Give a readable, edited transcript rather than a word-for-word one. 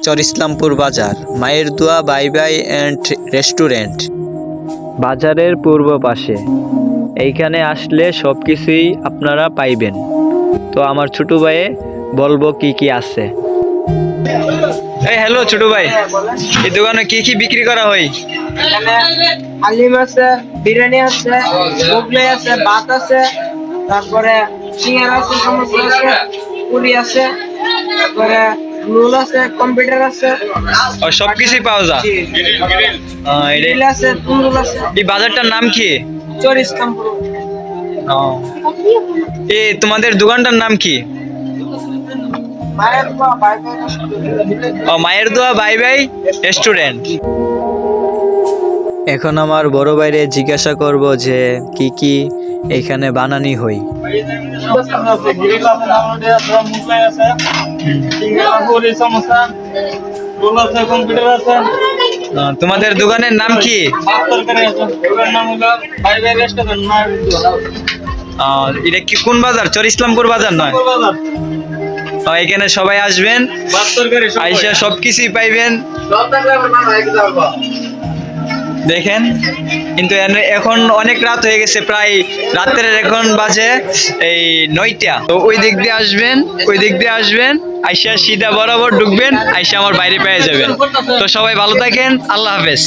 চর ইসলামপুর বাজার, মায়ের দোয়া বাই বাই অ্যান্ড রেস্টুরেন্ট। বাজারের পূর্ব পাশে এইখানে আসলে সব কিছুই আপনারা পাইবেন। তো আমার ছোট ভাইয়ে বলবো কি কি আছে। এই হ্যালো ছোট ভাই, এই দোকানে কি কি বিক্রি করা হয়? এখানে হালিম আছে, বিরিয়ানি আছে, মোগলাই আছে, ভাত আছে, তারপরে সিঙ্গারা আছে, সমোসা আছে, পুরি আছে, তারপরে রোল আছে, কম্পিউটার আছে, ও সব কিছুই পাওয়া যায়। গ্রিল আছে, তুন্দুল আছে। এই বাজারটার নাম কি? চর ইসলামপুর। তোমাদের দোকানটার নাম কি? মায়ের দোয়া বাই বাই ও মায়ের দোয়া বাই বাই রেস্টুরেন্ট। এখন আমার বড় ভাইরে জিজ্ঞাসা করব যে কি কি এখানে বানানি হয়। গ্রিল আছে, নামরুটি আছে, মোগলাই আছে, সিঙ্গারা, পুরি, সমোসা, রোল আছে, কম্পিউটার আছে। তোমাদের দোকানের নাম কি? ভাত তরকারি আছে। দোকানের নাম হলো বাই বাই রেস্টুরেন্ট, মায়ের দোয়া। এটা কি কোন বাজার? চর ইসলামপুর বাজার নয়? বাজার। এখানে সবাই আসবেন, ভাত তরকারি সব আইসা সবকিছুই পাইবেন। সব থাকলে আমার নাম আগে যাবো। দেখেন কিন্তু এখন অনেক রাত হয়ে গেছে, প্রায় রাত্রের এখন বাজে এই 9টা। তো ওই দিক দিয়ে আসবেন, ওই দিক দিয়ে আসবেন, আইসা সিধা বরাবর ঢুকবেন, আইসা আমার বাইরে পেয়ে যাবেন। তো সবাই ভালো থাকেন, আল্লাহ হাফেজ।